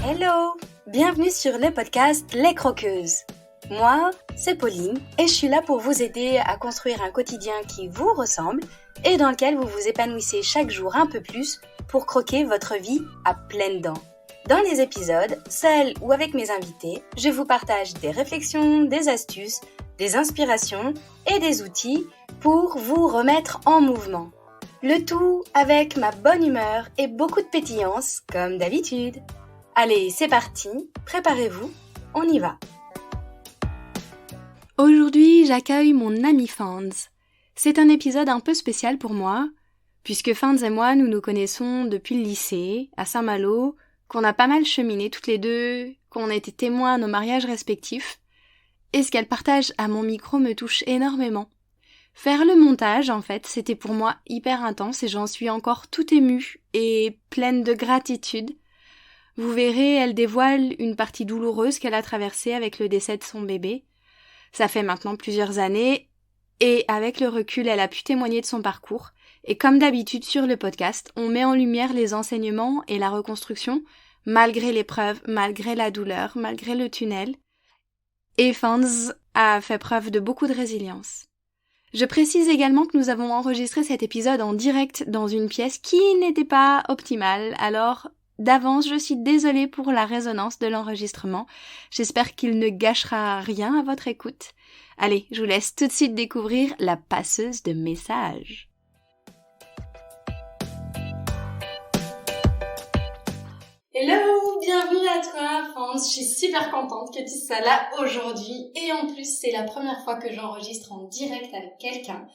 Hello! Bienvenue sur le podcast Les Croqueuses. Moi, c'est Pauline et je suis là pour vous aider à construire un quotidien qui vous ressemble et dans lequel vous vous épanouissez chaque jour un peu plus pour croquer votre vie à pleines dents. Dans les épisodes, seul ou avec mes invités, je vous partage des réflexions, des astuces, des inspirations et des outils pour vous remettre en mouvement. Le tout avec ma bonne humeur et beaucoup de pétillance, comme d'habitude. Allez, c'est parti, préparez-vous, on y va. Aujourd'hui, j'accueille mon ami Fans. C'est un épisode un peu spécial pour moi, puisque Fans et moi, nous nous connaissons depuis le lycée, à Saint-Malo, qu'on a pas mal cheminé toutes les deux, qu'on a été témoins à nos mariages respectifs, et ce qu'elle partage à mon micro me touche énormément. Faire le montage, en fait, c'était pour moi hyper intense et j'en suis encore tout émue et pleine de gratitude. Vous verrez, elle dévoile une partie douloureuse qu'elle a traversée avec le décès de son bébé. Ça fait maintenant plusieurs années, et avec le recul, elle a pu témoigner de son parcours. Et comme d'habitude sur le podcast, on met en lumière les enseignements et la reconstruction, malgré l'épreuve, malgré la douleur, malgré le tunnel. Et Fans a fait preuve de beaucoup de résilience. Je précise également que nous avons enregistré cet épisode en direct dans une pièce qui n'était pas optimale, alors d'avance, je suis désolée pour la résonance de l'enregistrement. J'espère qu'il ne gâchera rien à votre écoute. Allez, je vous laisse tout de suite découvrir la passeuse de messages. Hello, bienvenue à toi France, je suis super contente que tu sois là aujourd'hui et en plus c'est la première fois que j'enregistre en direct avec quelqu'un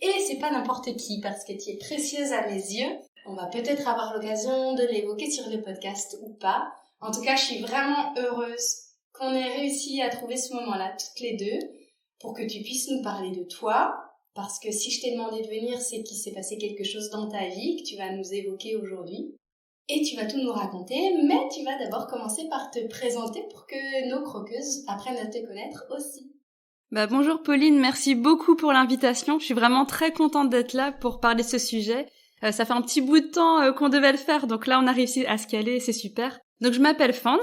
et c'est pas n'importe qui parce que tu es précieuse à mes yeux. On va peut-être avoir l'occasion de l'évoquer sur le podcast ou pas. En tout cas, je suis vraiment heureuse qu'on ait réussi à trouver ce moment-là toutes les deux pour que tu puisses nous parler de toi parce que si je t'ai demandé de venir, c'est qu'il s'est passé quelque chose dans ta vie que tu vas nous évoquer aujourd'hui. Et tu vas tout nous raconter, mais tu vas d'abord commencer par te présenter pour que nos croqueuses apprennent à te connaître aussi. Bonjour Pauline, merci beaucoup pour l'invitation. Je suis vraiment très contente d'être là pour parler de ce sujet. Ça fait un petit bout de temps qu'on devait le faire, donc là on a réussi à se caler, c'est super. Donc je m'appelle Fans,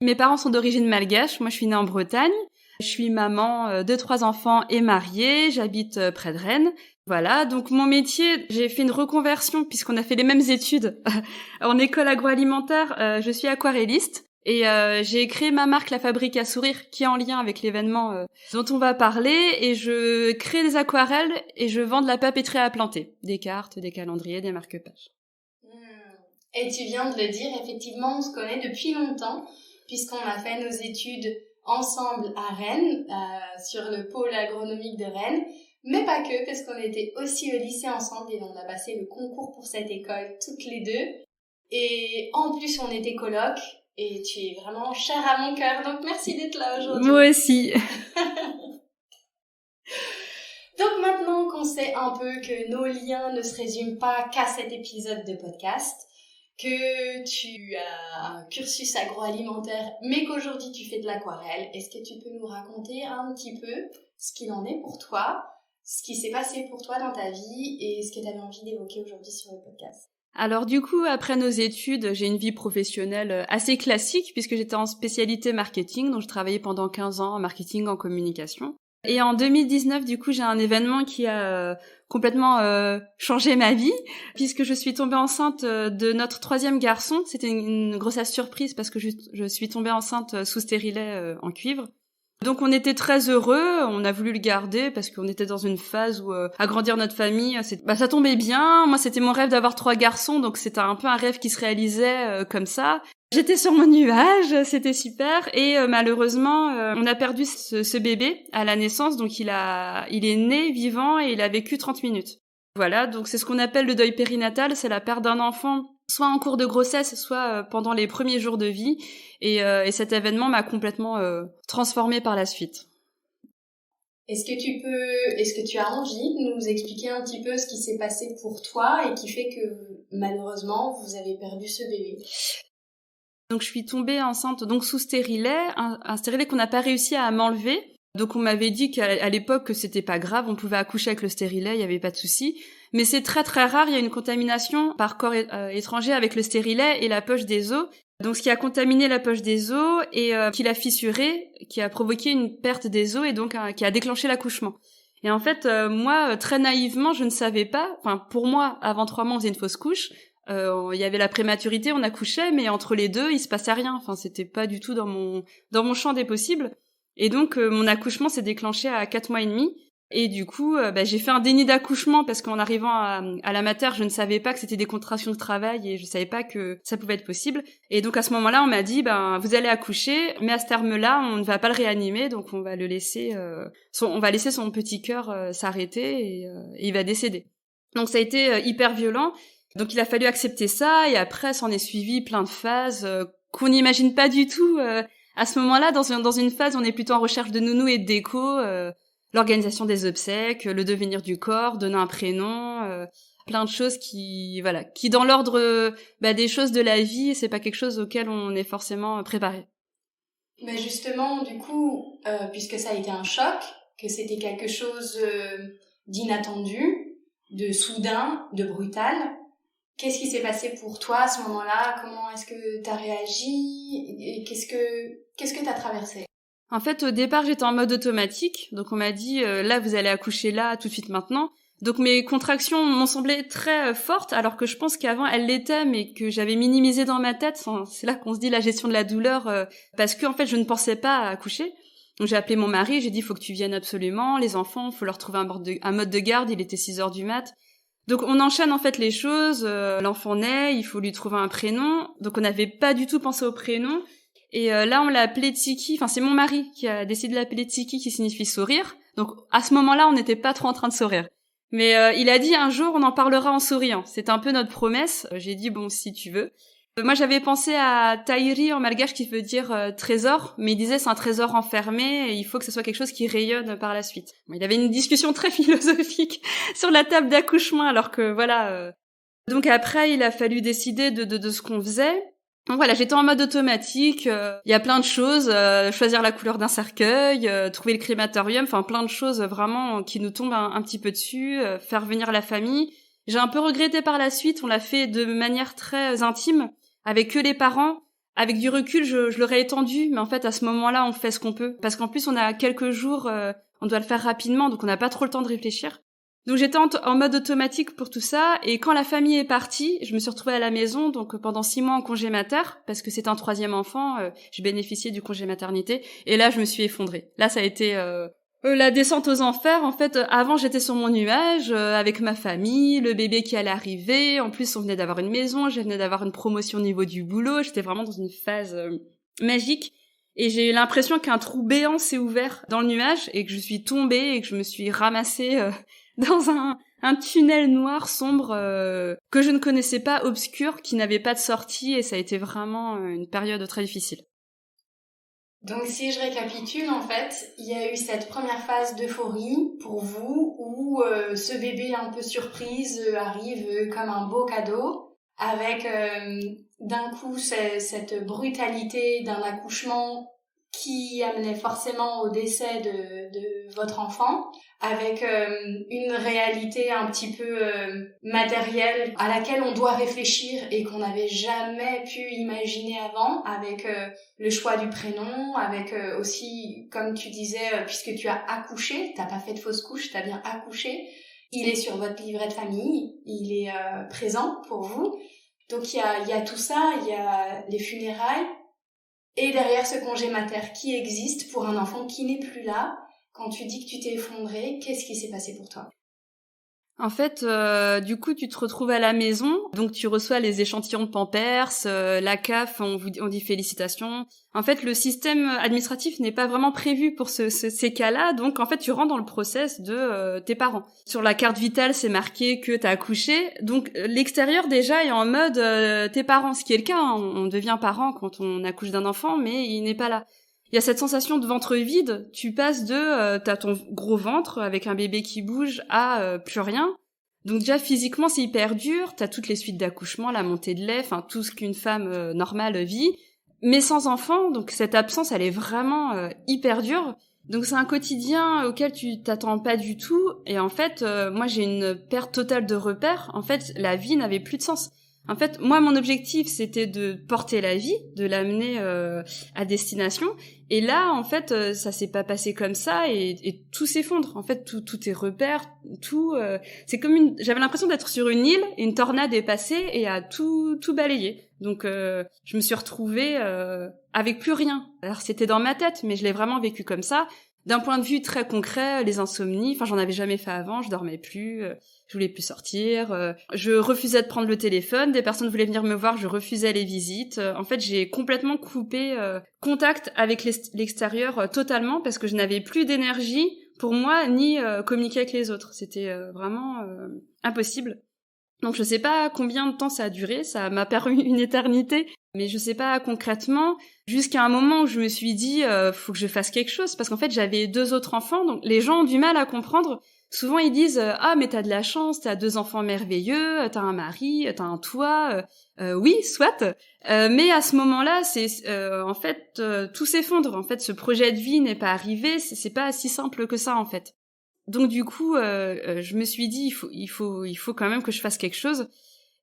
mes parents sont d'origine malgache, moi je suis née en Bretagne. Je suis maman de 3 enfants et mariée, j'habite près de Rennes. Voilà, donc mon métier, j'ai fait une reconversion puisqu'on a fait les mêmes études en école agroalimentaire. Je suis aquarelliste et j'ai créé ma marque La Fabrique à Sourire qui est en lien avec l'événement dont on va parler et je crée des aquarelles et je vends de la papeterie à planter, des cartes, des calendriers, des marque-pages. Et tu viens de le dire, effectivement, on se connaît depuis longtemps puisqu'on a fait nos études ensemble à Rennes, sur le pôle agronomique de Rennes, mais pas que, parce qu'on était aussi au lycée ensemble et on a passé le concours pour cette école toutes les deux. Et en plus, on était colocs et tu es vraiment chère à mon cœur, donc merci d'être là aujourd'hui. Moi aussi. Donc maintenant qu'on sait un peu que nos liens ne se résument pas qu'à cet épisode de podcast, que tu as un cursus agroalimentaire, mais qu'aujourd'hui tu fais de l'aquarelle, est-ce que tu peux nous raconter un petit peu ce qu'il en est pour toi, ce qui s'est passé pour toi dans ta vie et ce que tu avais envie d'évoquer aujourd'hui sur le podcast? Alors du coup, après nos études, j'ai une vie professionnelle assez classique puisque j'étais en spécialité marketing, donc je travaillais pendant 15 ans en marketing, en communication. Et en 2019, du coup, j'ai un événement qui a complètement changé ma vie, puisque je suis tombée enceinte de notre 3e garçon. C'était une grossesse surprise parce que je suis tombée enceinte sous stérilet en cuivre. Donc on était très heureux, on a voulu le garder parce qu'on était dans une phase où agrandir notre famille, ça tombait bien. Moi, c'était mon rêve d'avoir 3 garçons, donc c'était un peu un rêve qui se réalisait comme ça. J'étais sur mon nuage, c'était super et malheureusement on a perdu ce bébé à la naissance, donc il est né vivant et il a vécu 30 minutes. Voilà, donc c'est ce qu'on appelle le deuil périnatal, c'est la perte d'un enfant soit en cours de grossesse, soit pendant les premiers jours de vie et cet événement m'a complètement transformée par la suite. Est-ce que tu as envie de nous expliquer un petit peu ce qui s'est passé pour toi et qui fait que malheureusement vous avez perdu ce bébé? Donc je suis tombée enceinte donc sous stérilet, un stérilet qu'on n'a pas réussi à m'enlever. Donc on m'avait dit qu'à l'époque que c'était pas grave, on pouvait accoucher avec le stérilet, il y avait pas de souci. Mais c'est très très rare, il y a une contamination par corps étranger avec le stérilet et la poche des os. Donc ce qui a contaminé la poche des os et qui l'a fissuré, qui a provoqué une perte des os et donc qui a déclenché l'accouchement. Et en fait, moi, très naïvement, je ne savais pas. Enfin, pour moi, avant 3 mois, on faisait une fausse couche. Il y avait la prématurité, on accouchait, mais entre les deux, il se passait rien. Enfin, c'était pas du tout dans mon champ des possibles. Et donc, mon accouchement s'est déclenché à 4 mois et demi. Et du coup, j'ai fait un déni d'accouchement parce qu'en arrivant à la mater, je ne savais pas que c'était des contractions de travail et je savais pas que ça pouvait être possible. Et donc à ce moment-là, on m'a dit vous allez accoucher, mais à ce terme-là, on ne va pas le réanimer, donc on va le laisser on va laisser son petit cœur s'arrêter et il va décéder. Donc ça a été hyper violent. Donc il a fallu accepter ça et après s'en est suivi plein de phases qu'on n'imagine pas du tout à ce moment-là dans une phase où on est plutôt en recherche de nounou et de déco. L'organisation des obsèques, le devenir du corps, donner un prénom, plein de choses qui dans l'ordre des choses de la vie, c'est pas quelque chose auquel on est forcément préparé. Mais justement, du coup, puisque ça a été un choc, que c'était quelque chose d'inattendu, de soudain, de brutal, qu'est-ce qui s'est passé pour toi à ce moment-là? Comment est-ce que t'as réagi? Et qu'est-ce que t'as traversé? En fait, au départ, j'étais en mode automatique. Donc, on m'a dit, là, vous allez accoucher là, tout de suite maintenant. Donc, mes contractions m'ont semblé très fortes, alors que je pense qu'avant, elles l'étaient, mais que j'avais minimisé dans ma tête. C'est là qu'on se dit la gestion de la douleur, parce que, en fait, je ne pensais pas à accoucher. Donc, j'ai appelé mon mari, j'ai dit, faut que tu viennes absolument. Les enfants, faut leur trouver un mode de garde. Il était 6h du mat. Donc, on enchaîne, en fait, les choses. L'enfant naît, il faut lui trouver un prénom. Donc, on n'avait pas du tout pensé au prénom. Et là, on l'a appelé Tsiki. Enfin, c'est mon mari qui a décidé de l'appeler Tsiki, qui signifie sourire. Donc, à ce moment-là, on n'était pas trop en train de sourire. Mais il a dit un jour, on en parlera en souriant. C'est un peu notre promesse. J'ai dit, bon, si tu veux. Moi, j'avais pensé à Taïri en malgache, qui veut dire trésor. Mais il disait, c'est un trésor enfermé et il faut que ce soit quelque chose qui rayonne par la suite. Bon, il avait une discussion très philosophique sur la table d'accouchement, alors que voilà. Donc après, il a fallu décider de ce qu'on faisait. Donc voilà, j'étais en mode automatique, il y a plein de choses, choisir la couleur d'un cercueil, trouver le crématorium, enfin plein de choses vraiment qui nous tombent un petit peu dessus, faire venir la famille. J'ai un peu regretté par la suite, on l'a fait de manière très intime, avec que les parents. Avec du recul, je l'aurais étendu, mais en fait à ce moment-là, on fait ce qu'on peut. Parce qu'en plus, on a quelques jours, on doit le faire rapidement, donc on n'a pas trop le temps de réfléchir. Donc j'étais en mode automatique pour tout ça, et quand la famille est partie, je me suis retrouvée à la maison, donc pendant 6 mois en congé mater, parce que c'est un 3e enfant, je bénéficiais du congé maternité, et là je me suis effondrée. Là ça a été la descente aux enfers. En fait, avant j'étais sur mon nuage, avec ma famille, le bébé qui allait arriver, en plus on venait d'avoir une maison, je venais d'avoir une promotion au niveau du boulot, j'étais vraiment dans une phase magique. Et j'ai eu l'impression qu'un trou béant s'est ouvert dans le nuage et que je suis tombée et que je me suis ramassée dans un tunnel noir sombre que je ne connaissais pas, obscur, qui n'avait pas de sortie, et ça a été vraiment une période très difficile. Donc si je récapitule, en fait, il y a eu cette première phase d'euphorie pour vous où ce bébé un peu surprise arrive comme un beau cadeau, avec d'un coup cette brutalité d'un accouchement qui amenait forcément au décès de votre enfant, avec une réalité un petit peu matérielle à laquelle on doit réfléchir et qu'on n'avait jamais pu imaginer avant, avec le choix du prénom, avec aussi, comme tu disais, puisque tu as accouché, t'as pas fait de fausse couche, t'as bien accouché, il est sur votre livret de famille, il est présent pour vous. Donc il y a tout ça, il y a les funérailles, et derrière ce congé mater qui existe pour un enfant qui n'est plus là. Quand tu dis que tu t'es effondrée, qu'est-ce qui s'est passé pour toi? En fait, du coup, tu te retrouves à la maison, donc tu reçois les échantillons de Pampers, la CAF, on dit félicitations. En fait, le système administratif n'est pas vraiment prévu pour ces cas-là, donc en fait, tu rentres dans le process de tes parents. Sur la carte vitale, c'est marqué que t'as accouché, donc l'extérieur déjà est en mode tes parents, ce qui est le cas, hein. On devient parent quand on accouche d'un enfant, mais il n'est pas là. Il y a cette sensation de ventre vide, tu passes de t'as ton gros ventre avec un bébé qui bouge à plus rien. Donc déjà physiquement c'est hyper dur, t'as toutes les suites d'accouchement, la montée de lait, enfin tout ce qu'une femme normale vit, mais sans enfant, donc cette absence elle est vraiment hyper dure. Donc c'est un quotidien auquel tu t'attends pas du tout, et en fait moi j'ai une perte totale de repères. En fait la vie n'avait plus de sens. En fait, moi, mon objectif, c'était de porter la vie, de l'amener à destination. Et là, en fait, ça s'est pas passé comme ça et tout s'effondre. En fait, tout est repère, tout. C'est comme j'avais l'impression d'être sur une île, et une tornade est passée et a tout balayé. Donc, je me suis retrouvée avec plus rien. Alors, c'était dans ma tête, mais je l'ai vraiment vécu comme ça. D'un point de vue très concret, les insomnies, j'en avais jamais fait avant, je dormais plus, je voulais plus sortir, je refusais de prendre le téléphone, des personnes voulaient venir me voir, je refusais les visites. En fait, j'ai complètement coupé contact avec l'extérieur totalement parce que je n'avais plus d'énergie pour moi ni communiquer avec les autres. C'était vraiment impossible. Donc je sais pas combien de temps ça a duré, ça m'a paru une éternité, mais je sais pas concrètement, jusqu'à un moment où je me suis dit faut que je fasse quelque chose, parce qu'en fait j'avais 2 autres enfants, donc les gens ont du mal à comprendre. Souvent ils disent ah mais t'as de la chance, t'as 2 enfants merveilleux, t'as un mari, t'as un toit, oui soit, mais à ce moment-là c'est en fait tout s'effondre. En fait ce projet de vie n'est pas arrivé, c'est pas si simple que ça en fait. Donc du coup, je me suis dit il faut quand même que je fasse quelque chose.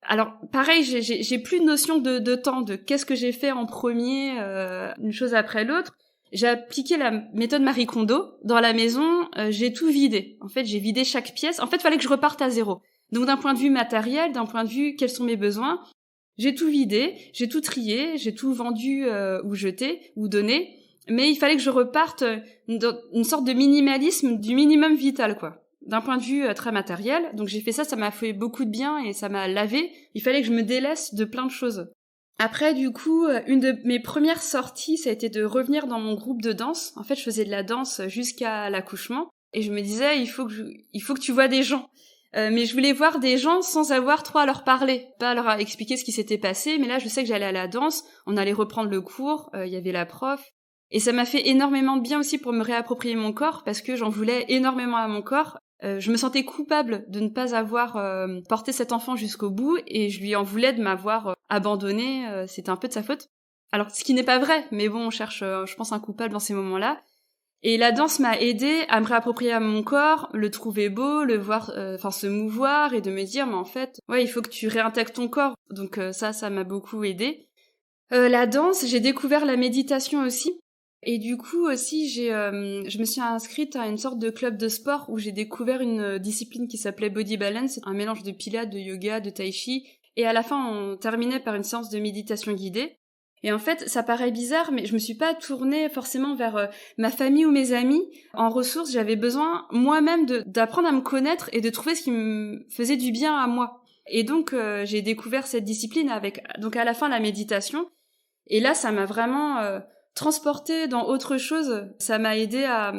Alors pareil, j'ai plus de notion de temps, de qu'est-ce que j'ai fait en premier, une chose après l'autre. J'ai appliqué la méthode Marie Kondo dans la maison. J'ai tout vidé. En fait, j'ai vidé chaque pièce. En fait, il fallait que je reparte à zéro. Donc d'un point de vue matériel, d'un point de vue quels sont mes besoins, j'ai tout vidé, j'ai tout trié, j'ai tout vendu ou jeté ou donné. Mais il fallait que je reparte une sorte de minimalisme, du minimum vital, quoi. D'un point de vue très matériel. Donc j'ai fait ça m'a fait beaucoup de bien et ça m'a lavé. Il fallait que je me délaisse de plein de choses. Après, du coup, une de mes premières sorties, ça a été de revenir dans mon groupe de danse. En fait, je faisais de la danse jusqu'à l'accouchement. Et je me disais, il faut que tu vois des gens. Mais je voulais voir des gens sans avoir trop à leur parler. Pas à leur expliquer ce qui s'était passé. Mais là, je sais que j'allais à la danse. On allait reprendre le cours. Il y avait la prof. Et ça m'a fait énormément de bien aussi pour me réapproprier mon corps, parce que j'en voulais énormément à mon corps. Je me sentais coupable de ne pas avoir porté cet enfant jusqu'au bout, et je lui en voulais de m'avoir abandonné. C'était un peu de sa faute. Alors, ce qui n'est pas vrai, mais bon, on cherche, je pense, un coupable dans ces moments-là. Et la danse m'a aidée à me réapproprier à mon corps, le trouver beau, le voir, se mouvoir, et de me dire, mais en fait, ouais, il faut que tu réintègres ton corps. Donc ça m'a beaucoup aidée. La danse, j'ai découvert la méditation aussi. Et du coup aussi, je me suis inscrite à une sorte de club de sport où j'ai découvert une discipline qui s'appelait Body Balance, un mélange de pilates, de yoga, de tai chi. Et à la fin, on terminait par une séance de méditation guidée. Et en fait, ça paraît bizarre, mais je me suis pas tournée forcément vers ma famille ou mes amis. En ressources, j'avais besoin moi-même d'apprendre à me connaître et de trouver ce qui me faisait du bien à moi. Et donc, j'ai découvert cette discipline avec, donc à la fin, la méditation. Et là, ça m'a vraiment transportée dans autre chose. Ça m'a aidé à...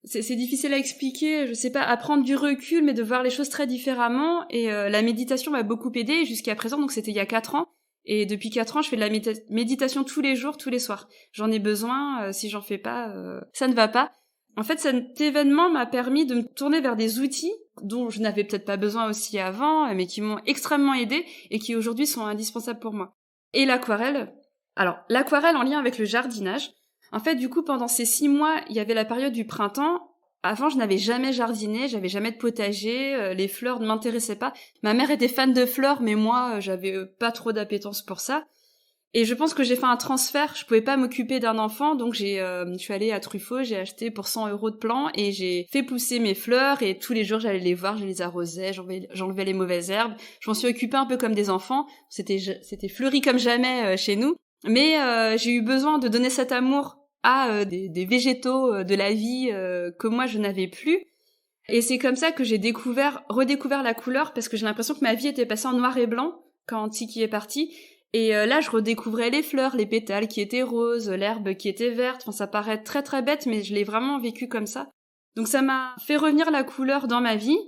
C'est difficile à expliquer, je sais pas, à prendre du recul, mais de voir les choses très différemment. Et la méditation m'a beaucoup aidée jusqu'à présent, donc c'était il y a 4 ans. Et depuis 4 ans, je fais de la méditation tous les jours, tous les soirs. J'en ai besoin, si j'en fais pas, ça ne va pas. En fait, cet événement m'a permis de me tourner vers des outils dont je n'avais peut-être pas besoin aussi avant, mais qui m'ont extrêmement aidée et qui aujourd'hui sont indispensables pour moi. Et l'aquarelle. Alors, l'aquarelle en lien avec le jardinage. En fait, du coup, pendant ces 6 mois, il y avait la période du printemps. Avant, je n'avais jamais jardiné, j'avais jamais de potager, les fleurs ne m'intéressaient pas. Ma mère était fan de fleurs, mais moi, j'avais pas trop d'appétence pour ça. Et je pense que j'ai fait un transfert, je pouvais pas m'occuper d'un enfant, donc je suis allée à Truffaut, j'ai acheté pour 100 € de plants et j'ai fait pousser mes fleurs et tous les jours j'allais les voir, je les arrosais, j'enlevais les mauvaises herbes. Je m'en suis occupée un peu comme des enfants, c'était fleuri comme jamais chez nous. Mais j'ai eu besoin de donner cet amour à des végétaux de la vie que moi je n'avais plus. Et c'est comme ça que j'ai redécouvert la couleur, parce que j'ai l'impression que ma vie était passée en noir et blanc quand Tiki est parti. Et là, je redécouvrais les fleurs, les pétales qui étaient roses, l'herbe qui était verte. Enfin, ça paraît très très bête, mais je l'ai vraiment vécu comme ça. Donc ça m'a fait revenir la couleur dans ma vie.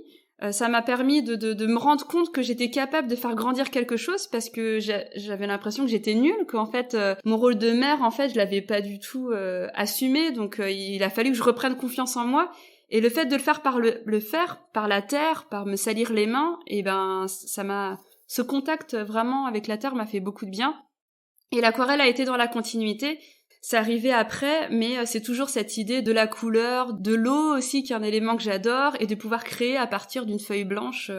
Ça m'a permis de me rendre compte que j'étais capable de faire grandir quelque chose, parce que j'avais l'impression que j'étais nulle, qu'en fait mon rôle de mère, en fait, je l'avais pas du tout assumé. Donc il a fallu que je reprenne confiance en moi. Et le fait de le faire par la terre, par me salir les mains, et ben ce contact vraiment avec la terre m'a fait beaucoup de bien. Et l'aquarelle a été dans la continuité. C'est arrivé après, mais c'est toujours cette idée de la couleur, de l'eau aussi, qui est un élément que j'adore, et de pouvoir créer à partir d'une feuille blanche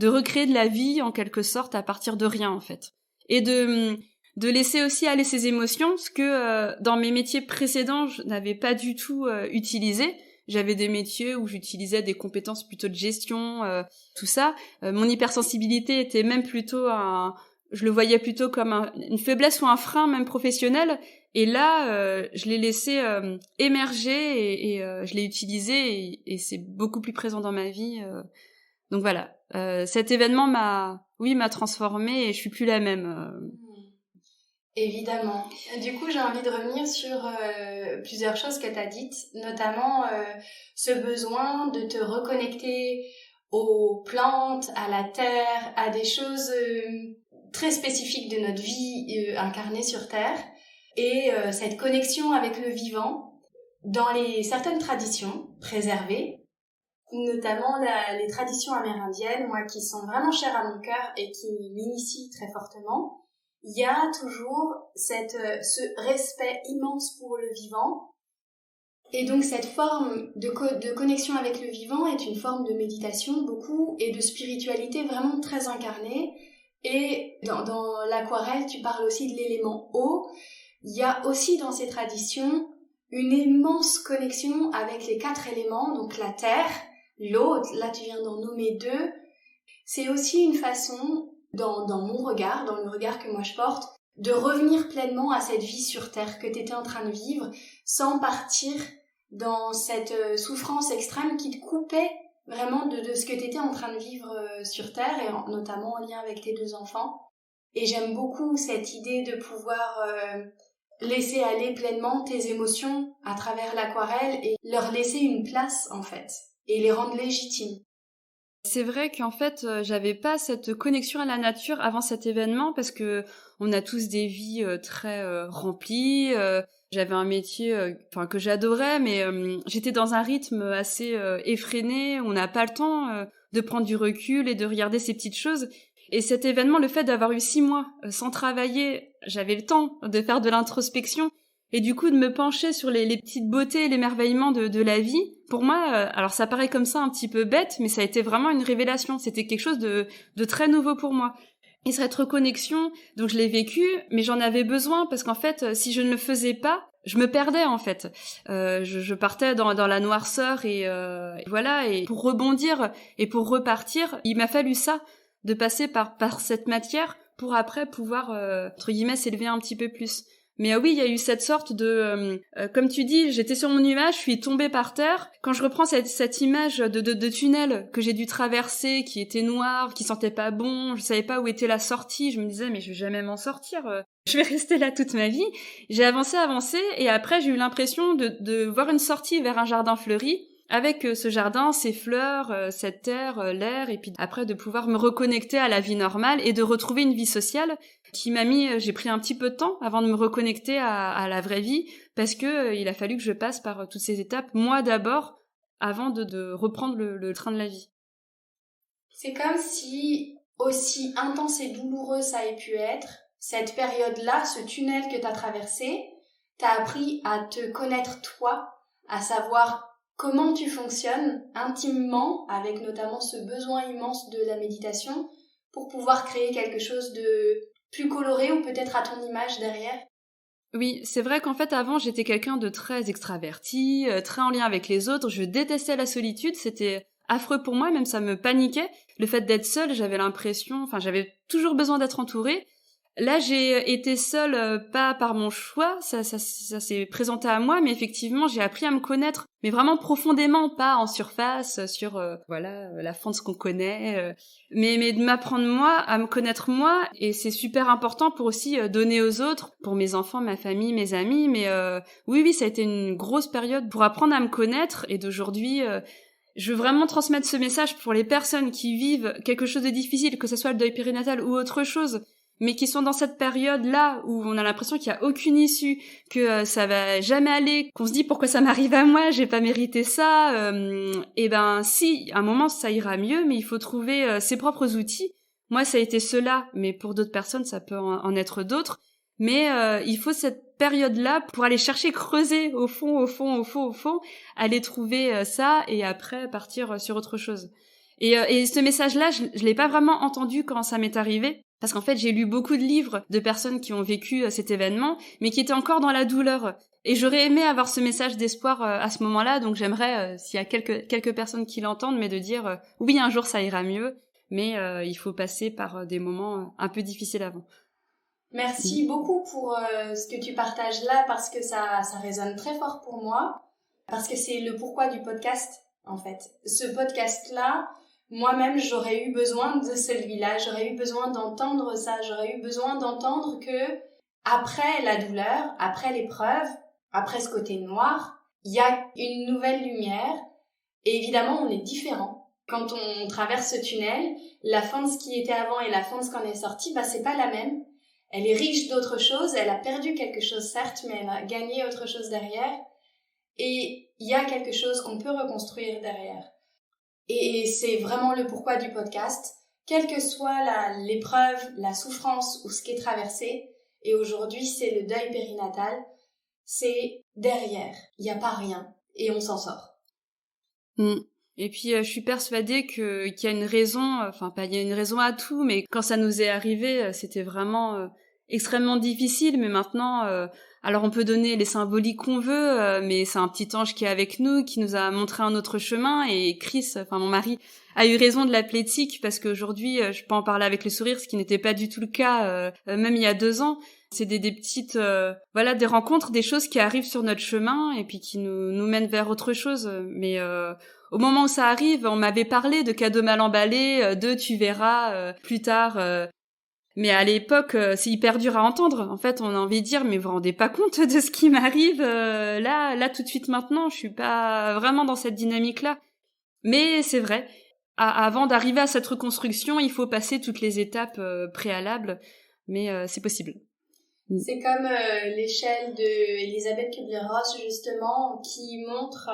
recréer de la vie en quelque sorte à partir de rien en fait, et de laisser aussi aller ses émotions, ce que dans mes métiers précédents je n'avais pas du tout utilisé. J'avais des métiers où j'utilisais des compétences plutôt de gestion, tout ça. Mon hypersensibilité était même plutôt je le voyais plutôt comme une faiblesse ou un frein même professionnel. Et là, je l'ai laissé émerger et je l'ai utilisé et c'est beaucoup plus présent dans ma vie. Donc voilà, cet événement m'a transformée et je suis plus la même. Évidemment. Du coup, j'ai envie de revenir sur plusieurs choses que tu as dites, notamment ce besoin de te reconnecter aux plantes, à la terre, à des choses très spécifiques de notre vie incarnée sur Terre, et cette connexion avec le vivant dans certaines traditions préservées, notamment les traditions amérindiennes, moi qui sont vraiment chères à mon cœur et qui m'initient très fortement. Il y a toujours ce respect immense pour le vivant. Et donc cette forme de connexion avec le vivant est une forme de méditation beaucoup et de spiritualité vraiment très incarnée. Et dans l'aquarelle, tu parles aussi de l'élément eau. Il y a aussi dans ces traditions une immense connexion avec les 4 éléments, donc la terre, l'eau, là tu viens d'en nommer 2. C'est aussi une façon, dans mon regard, dans le regard que moi je porte, de revenir pleinement à cette vie sur Terre que tu étais en train de vivre, sans partir dans cette souffrance extrême qui te coupait vraiment de ce que tu étais en train de vivre sur Terre, et notamment en lien avec tes 2 enfants. Et j'aime beaucoup cette idée de pouvoir laisser aller pleinement tes émotions à travers l'aquarelle et leur laisser une place en fait, et les rendre légitimes. C'est vrai qu'en fait, j'avais pas cette connexion à la nature avant cet événement parce que on a tous des vies très remplies. J'avais un métier que j'adorais, mais j'étais dans un rythme assez effréné. On n'a pas le temps de prendre du recul et de regarder ces petites choses. Et cet événement, le fait d'avoir eu 6 mois sans travailler, j'avais le temps de faire de l'introspection. Et du coup, de me pencher sur les petites beautés et l'émerveillement de la vie, pour moi, alors ça paraît comme ça un petit peu bête, mais ça a été vraiment une révélation. C'était quelque chose de très nouveau pour moi. Et cette reconnexion, donc je l'ai vécue, mais j'en avais besoin parce qu'en fait, si je ne le faisais pas, je me perdais en fait. Je partais dans la noirceur et voilà. Et pour rebondir et pour repartir, il m'a fallu ça, de passer par cette matière pour après pouvoir, entre guillemets, s'élever un petit peu plus. Mais oui, il y a eu cette sorte de... comme tu dis, j'étais sur mon nuage, je suis tombée par terre. Quand je reprends cette image de tunnel que j'ai dû traverser, qui était noir, qui sentait pas bon, je savais pas où était la sortie, je me disais, mais je vais jamais m'en sortir, je vais rester là toute ma vie. J'ai avancé, et après j'ai eu l'impression de voir une sortie vers un jardin fleuri, avec ce jardin, ces fleurs, cette terre, l'air, et puis après de pouvoir me reconnecter à la vie normale et de retrouver une vie sociale qui j'ai pris un petit peu de temps avant de me reconnecter à la vraie vie, parce que il a fallu que je passe par toutes ces étapes, moi d'abord, avant de reprendre le train de la vie. C'est comme si, aussi intense et douloureux ça ait pu être, cette période-là, ce tunnel que t'as traversé, t'as appris à te connaître toi, à savoir comment tu fonctionnes intimement, avec notamment ce besoin immense de la méditation, pour pouvoir créer quelque chose de plus coloré ou peut-être à ton image derrière. Oui, c'est vrai qu'en fait avant j'étais quelqu'un de très extraverti, très en lien avec les autres, je détestais la solitude, c'était affreux pour moi, même ça me paniquait. Le fait d'être seule, j'avais toujours besoin d'être entourée. Là, j'ai été seule, pas par mon choix, ça s'est présenté à moi, mais effectivement, j'ai appris à me connaître, mais vraiment profondément, pas en surface, sur la fente ce qu'on connaît, mais de m'apprendre moi, à me connaître moi, et c'est super important pour aussi donner aux autres, pour mes enfants, ma famille, mes amis, mais oui, ça a été une grosse période pour apprendre à me connaître, et d'aujourd'hui... je veux vraiment transmettre ce message pour les personnes qui vivent quelque chose de difficile, que ce soit le deuil périnatal ou autre chose, mais qui sont dans cette période-là où on a l'impression qu'il y a aucune issue, que ça va jamais aller, qu'on se dit pourquoi ça m'arrive à moi, j'ai pas mérité ça, et ben si, à un moment ça ira mieux, mais il faut trouver ses propres outils. Moi ça a été cela, mais pour d'autres personnes ça peut en être d'autres, mais il faut cette période-là pour aller chercher, creuser au fond, aller trouver ça et après partir sur autre chose. Et ce message-là, je l'ai pas vraiment entendu quand ça m'est arrivé. Parce qu'en fait, j'ai lu beaucoup de livres de personnes qui ont vécu cet événement, mais qui étaient encore dans la douleur. Et j'aurais aimé avoir ce message d'espoir à ce moment-là, donc j'aimerais, s'il y a quelques personnes qui l'entendent, mais de dire oui, un jour ça ira mieux, mais il faut passer par des moments un peu difficiles avant. Merci beaucoup pour ce que tu partages là, parce que ça résonne très fort pour moi, parce que c'est le pourquoi du podcast, en fait. Ce podcast-là, moi-même, j'aurais eu besoin de celui-là, j'aurais eu besoin d'entendre ça, j'aurais eu besoin d'entendre que après la douleur, après l'épreuve, après ce côté noir, il y a une nouvelle lumière, et évidemment, on est différent. Quand on traverse ce tunnel, la fin de ce qui était avant et la fin de ce qu'on est sorti, c'est pas la même. Elle est riche d'autres choses, elle a perdu quelque chose certes, mais elle a gagné autre chose derrière. Et il y a quelque chose qu'on peut reconstruire derrière. Et c'est vraiment le pourquoi du podcast. Quelle que soit l'épreuve, la souffrance ou ce qui est traversé, et aujourd'hui c'est le deuil périnatal, c'est derrière, il n'y a pas rien, et on s'en sort. Et puis je suis persuadée qu'il y a une raison, il y a une raison à tout, mais quand ça nous est arrivé, c'était vraiment extrêmement difficile, mais maintenant, alors on peut donner les symboliques qu'on veut, mais c'est un petit ange qui est avec nous, qui nous a montré un autre chemin, et Chris, mon mari, a eu raison de l'appeler Tic, parce qu'aujourd'hui, je peux en parler avec le sourire, ce qui n'était pas du tout le cas, même il y a 2 ans. C'est des petites, des rencontres, des choses qui arrivent sur notre chemin, et puis qui nous mènent vers autre chose, mais au moment où ça arrive, on m'avait parlé de cadeaux mal emballés, de tu verras plus tard. Mais à l'époque, c'est hyper dur à entendre. En fait, on a envie de dire, mais vous vous rendez pas compte de ce qui m'arrive là, tout de suite maintenant. Je suis pas vraiment dans cette dynamique-là. Mais c'est vrai. Avant d'arriver à cette reconstruction, il faut passer toutes les étapes préalables. Mais c'est possible. C'est comme l'échelle de Elisabeth Kübler-Ross, justement, qui montre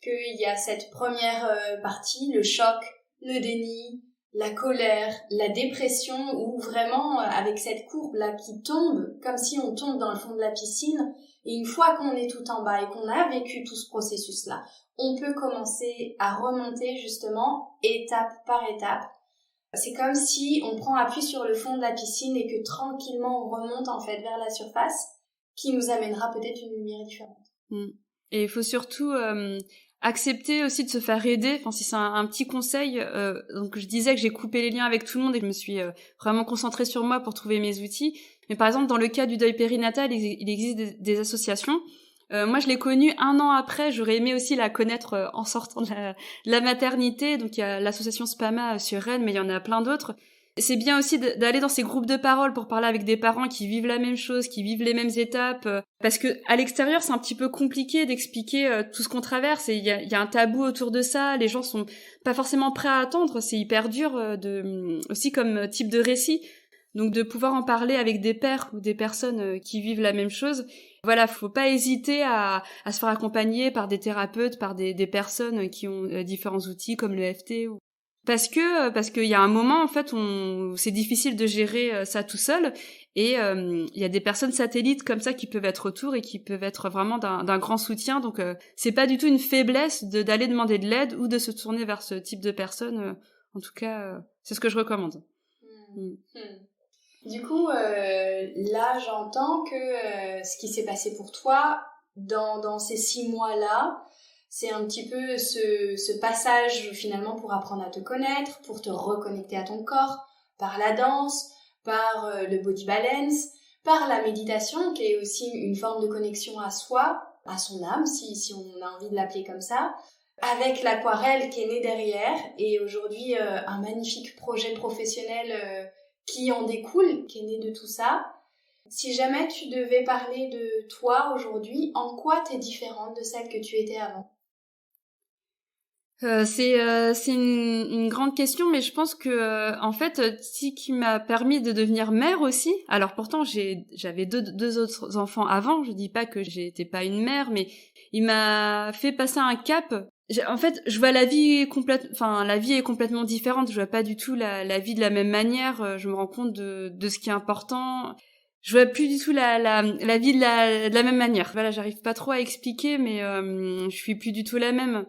qu'il y a cette première partie, le choc, le déni, la colère, la dépression, où vraiment, avec cette courbe-là qui tombe, comme si on tombe dans le fond de la piscine, et une fois qu'on est tout en bas et qu'on a vécu tout ce processus-là, on peut commencer à remonter, justement, étape par étape. C'est comme si on prend appui sur le fond de la piscine et que tranquillement on remonte en fait vers la surface, qui nous amènera peut-être une lumière différente. Et il faut surtout accepter aussi de se faire aider. Si c'est un petit conseil, donc je disais que j'ai coupé les liens avec tout le monde et que je me suis vraiment concentrée sur moi pour trouver mes outils. Mais par exemple, dans le cas du deuil périnatal, il existe des associations. Moi, je l'ai connue 1 an après. J'aurais aimé aussi la connaître en sortant de la maternité. Donc, il y a l'association Spama sur Rennes, mais il y en a plein d'autres. C'est bien aussi d'aller dans ces groupes de parole pour parler avec des parents qui vivent la même chose, qui vivent les mêmes étapes. Parce que à l'extérieur, c'est un petit peu compliqué d'expliquer tout ce qu'on traverse. Et il y a un tabou autour de ça. Les gens sont pas forcément prêts à attendre. C'est hyper dur aussi comme type de récit. Donc, de pouvoir en parler avec des pairs ou des personnes qui vivent la même chose. Voilà, faut pas hésiter à se faire accompagner par des thérapeutes, par des personnes qui ont différents outils comme le FT. Parce qu'il y a un moment en fait où c'est difficile de gérer ça tout seul, et il y a des personnes satellites comme ça qui peuvent être autour et qui peuvent être vraiment d'un grand soutien. Donc c'est pas du tout une faiblesse d'aller demander de l'aide ou de se tourner vers ce type de personnes. En tout cas, c'est ce que je recommande. Du coup, là, j'entends que ce qui s'est passé pour toi dans ces 6 mois-là, c'est un petit peu ce passage finalement pour apprendre à te connaître, pour te reconnecter à ton corps, par la danse, par le body balance, par la méditation, qui est aussi une forme de connexion à soi, à son âme, si on a envie de l'appeler comme ça, avec l'aquarelle qui est née derrière, et aujourd'hui un magnifique projet professionnel qui en découle, qui est né de tout ça. Si jamais tu devais parler de toi aujourd'hui, en quoi t'es différente de celle que tu étais avant ? C'est une grande question, mais je pense que en fait, ce qui m'a permis de devenir mère aussi. Alors pourtant, j'avais deux autres enfants avant. Je dis pas que j'étais pas une mère, mais il m'a fait passer un cap. En fait, je vois la vie la vie est complètement différente. Je vois pas du tout la vie de la même manière. Je me rends compte de ce qui est important. Je vois plus du tout la vie de la même manière. Voilà, j'arrive pas trop à expliquer, mais je suis plus du tout la même.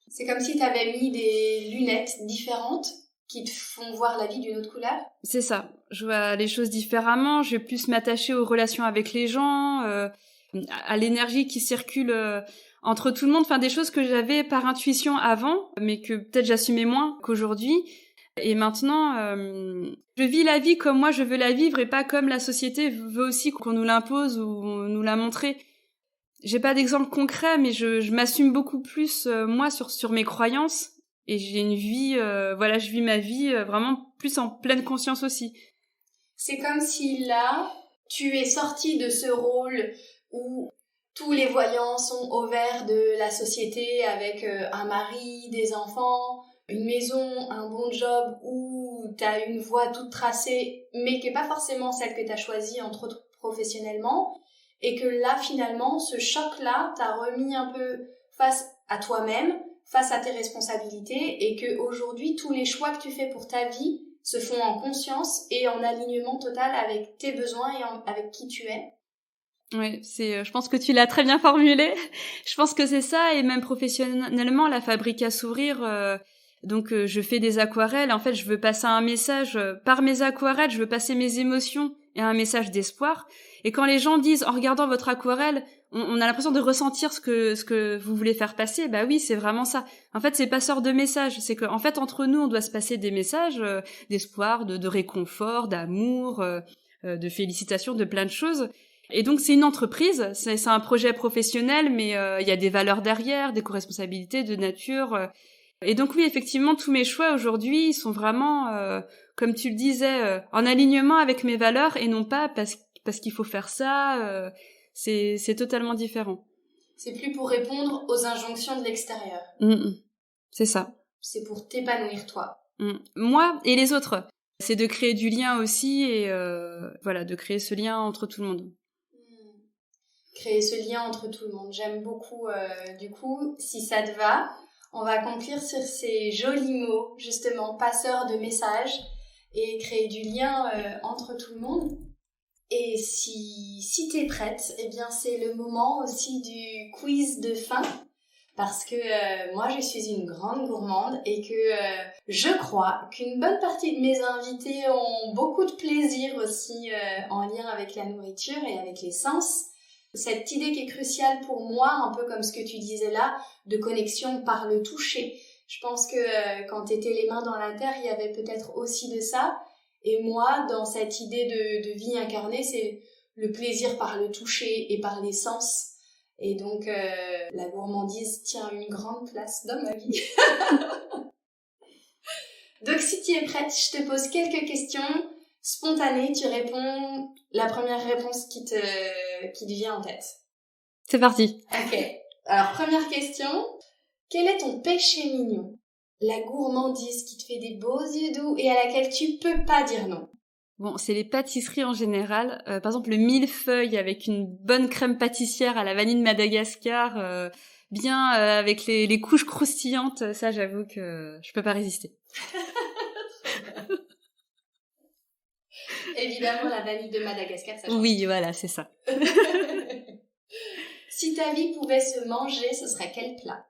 C'est comme si t'avais mis des lunettes différentes qui te font voir la vie d'une autre couleur. C'est ça. Je vois les choses différemment. Je vais plus m'attacher aux relations avec les gens, à l'énergie qui circule entre tout le monde. Enfin, des choses que j'avais par intuition avant, mais que peut-être j'assumais moins qu'aujourd'hui. Et maintenant, je vis la vie comme moi je veux la vivre et pas comme la société veut aussi qu'on nous l'impose ou nous l'a montré. J'ai pas d'exemple concret, mais je m'assume beaucoup plus moi sur mes croyances. Et j'ai une vie, je vis ma vie vraiment plus en pleine conscience aussi. C'est comme si là, tu es sortie de ce rôle où tous les voyants sont au vert de la société avec un mari, des enfants, une maison, un bon job où t'as une voie toute tracée, mais qui est pas forcément celle que t'as choisie, entre autres professionnellement, et que là, finalement, ce choc-là t'a remis un peu face à toi-même, face à tes responsabilités, et que aujourd'hui tous les choix que tu fais pour ta vie se font en conscience et en alignement total avec tes besoins et avec qui tu es. Oui, je pense que tu l'as très bien formulé. Je pense que c'est ça, et même professionnellement, la fabrique à sourire. Donc, je fais des aquarelles. En fait, je veux passer un message par mes aquarelles. Je veux passer mes émotions et un message d'espoir. Et quand les gens disent, en regardant votre aquarelle, on a l'impression de ressentir ce que vous voulez faire passer. Bah oui, c'est vraiment ça. En fait, c'est passeur de messages. C'est que, en fait, entre nous, on doit se passer des messages d'espoir, de réconfort, d'amour, de félicitations, de plein de choses. Et donc, c'est une entreprise. C'est un projet professionnel, mais il y a des valeurs derrière, des co-responsabilités de nature. Et donc oui, effectivement, tous mes choix aujourd'hui sont vraiment, comme tu le disais, en alignement avec mes valeurs et non pas parce qu'il faut faire ça. C'est totalement différent. C'est plus pour répondre aux injonctions de l'extérieur. C'est ça. C'est pour t'épanouir toi. Moi et les autres. C'est de créer du lien aussi et de créer ce lien entre tout le monde. Créer ce lien entre tout le monde. J'aime beaucoup. Du coup, si ça te va, on va conclure sur ces jolis mots, justement, passeurs de messages et créer du lien entre tout le monde. Et si t'es prête, eh bien c'est le moment aussi du quiz de fin. Parce que moi je suis une grande gourmande et que je crois qu'une bonne partie de mes invités ont beaucoup de plaisir aussi en lien avec la nourriture et avec les sens. Cette idée qui est cruciale pour moi, un peu comme ce que tu disais là, de connexion par le toucher. Je pense que quand t'étais les mains dans la terre, il y avait peut-être aussi de ça. Et moi, dans cette idée de vie incarnée, c'est le plaisir par le toucher et par les sens. Et donc, la gourmandise tient une grande place dans ma vie. Donc, si tu es prête, je te pose quelques questions spontanées. Tu réponds la première réponse qui te vient en tête. C'est parti. Ok. Alors, première question. Quel est ton péché mignon ? La gourmandise qui te fait des beaux yeux doux et à laquelle tu peux pas dire non. Bon, c'est les pâtisseries en général. Par exemple, le millefeuille avec une bonne crème pâtissière à la vanille de Madagascar, bien avec les couches croustillantes. Ça, j'avoue que je peux pas résister. Évidemment, la vanille de Madagascar, ça change. Oui, voilà, c'est ça. Si ta vie pouvait se manger, ce serait quel plat ?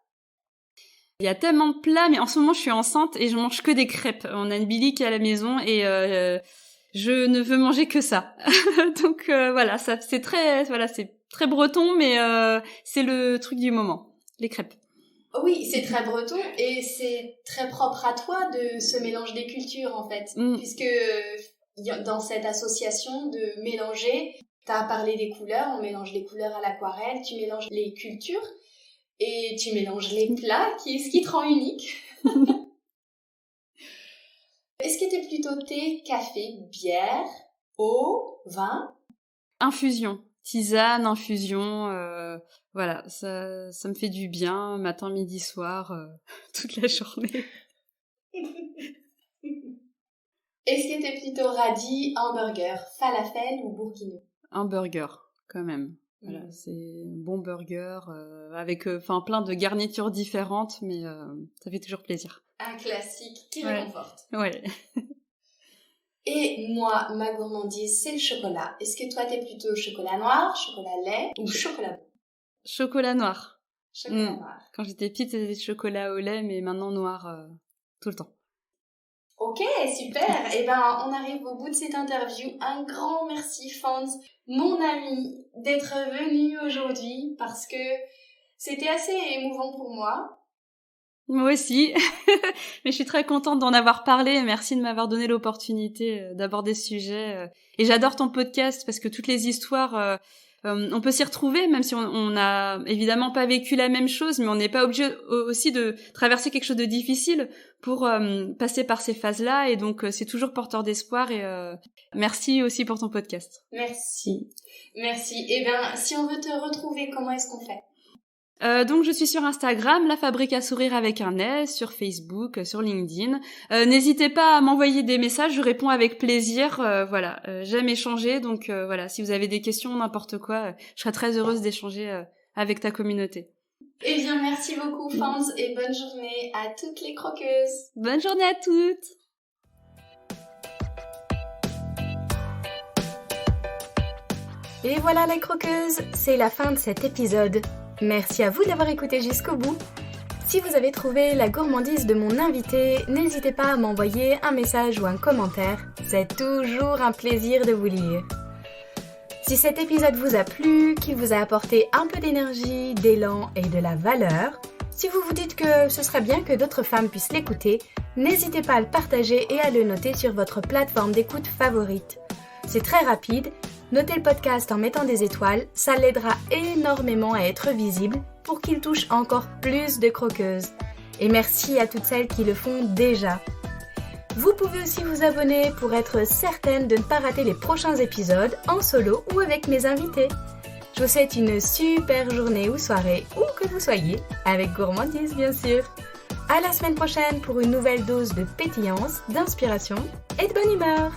Il y a tellement de plats, mais en ce moment, je suis enceinte et je mange que des crêpes. On a une bilique à la maison et je ne veux manger que ça. Donc voilà, ça c'est très breton, mais c'est le truc du moment, les crêpes. Oui, c'est très breton et c'est très propre à toi de ce mélange des cultures en fait, puisque dans cette association de mélanger, t'as parlé des couleurs, on mélange les couleurs à l'aquarelle, tu mélanges les cultures et tu mélanges les plats, ce qui te rend unique. Est-ce que t'es plutôt thé, café, bière, eau, vin ? Infusion, tisane, infusion, voilà, ça me fait du bien, matin, midi, soir, toute la journée. Est-ce que t'es plutôt radis, hamburger, falafel ou bourguignon ? Un burger, quand même. Voilà, c'est un bon burger avec plein de garnitures différentes, mais ça fait toujours plaisir. Un classique qui réconforte. Ouais. Et moi, ma gourmandise, c'est le chocolat. Est-ce que toi, t'es plutôt chocolat noir, chocolat lait ou chocolat blanc ? Chocolat noir. Chocolat noir. Quand j'étais petite, c'était chocolat au lait, mais maintenant noir tout le temps. Ok, super. Eh ben, on arrive au bout de cette interview. Un grand merci, Fanz, mon ami, d'être venu aujourd'hui parce que c'était assez émouvant pour moi. Moi aussi. Mais je suis très contente d'en avoir parlé. Merci de m'avoir donné l'opportunité d'aborder ce sujet. Et j'adore ton podcast parce que toutes les histoires, on peut s'y retrouver, même si on n'a évidemment pas vécu la même chose, mais on n'est pas obligé aussi de traverser quelque chose de difficile pour passer par ces phases-là. Et donc, c'est toujours porteur d'espoir. Et merci aussi pour ton podcast. Merci. Eh bien, si on veut te retrouver, comment est-ce qu'on fait ? Donc je suis sur Instagram, La Fabrique à Sourire avec un S, sur Facebook, sur LinkedIn. N'hésitez pas à m'envoyer des messages, je réponds avec plaisir. Voilà, j'aime échanger, donc voilà, si vous avez des questions, n'importe quoi, je serai très heureuse d'échanger avec ta communauté. Eh bien, merci beaucoup, Fanz, et bonne journée à toutes les croqueuses. Bonne journée à toutes. Et voilà les croqueuses, c'est la fin de cet épisode. Merci à vous d'avoir écouté jusqu'au bout. Si vous avez trouvé la gourmandise de mon invité, n'hésitez pas à m'envoyer un message ou un commentaire. C'est toujours un plaisir de vous lire. Si cet épisode vous a plu, qu'il vous a apporté un peu d'énergie, d'élan et de la valeur, si vous vous dites que ce serait bien que d'autres femmes puissent l'écouter, n'hésitez pas à le partager et à le noter sur votre plateforme d'écoute favorite. C'est très rapide. Notez le podcast en mettant des étoiles, ça l'aidera énormément à être visible pour qu'il touche encore plus de croqueuses. Et merci à toutes celles qui le font déjà. Vous pouvez aussi vous abonner pour être certaine de ne pas rater les prochains épisodes en solo ou avec mes invités. Je vous souhaite une super journée ou soirée, où que vous soyez, avec gourmandise bien sûr. À la semaine prochaine pour une nouvelle dose de pétillance, d'inspiration et de bonne humeur.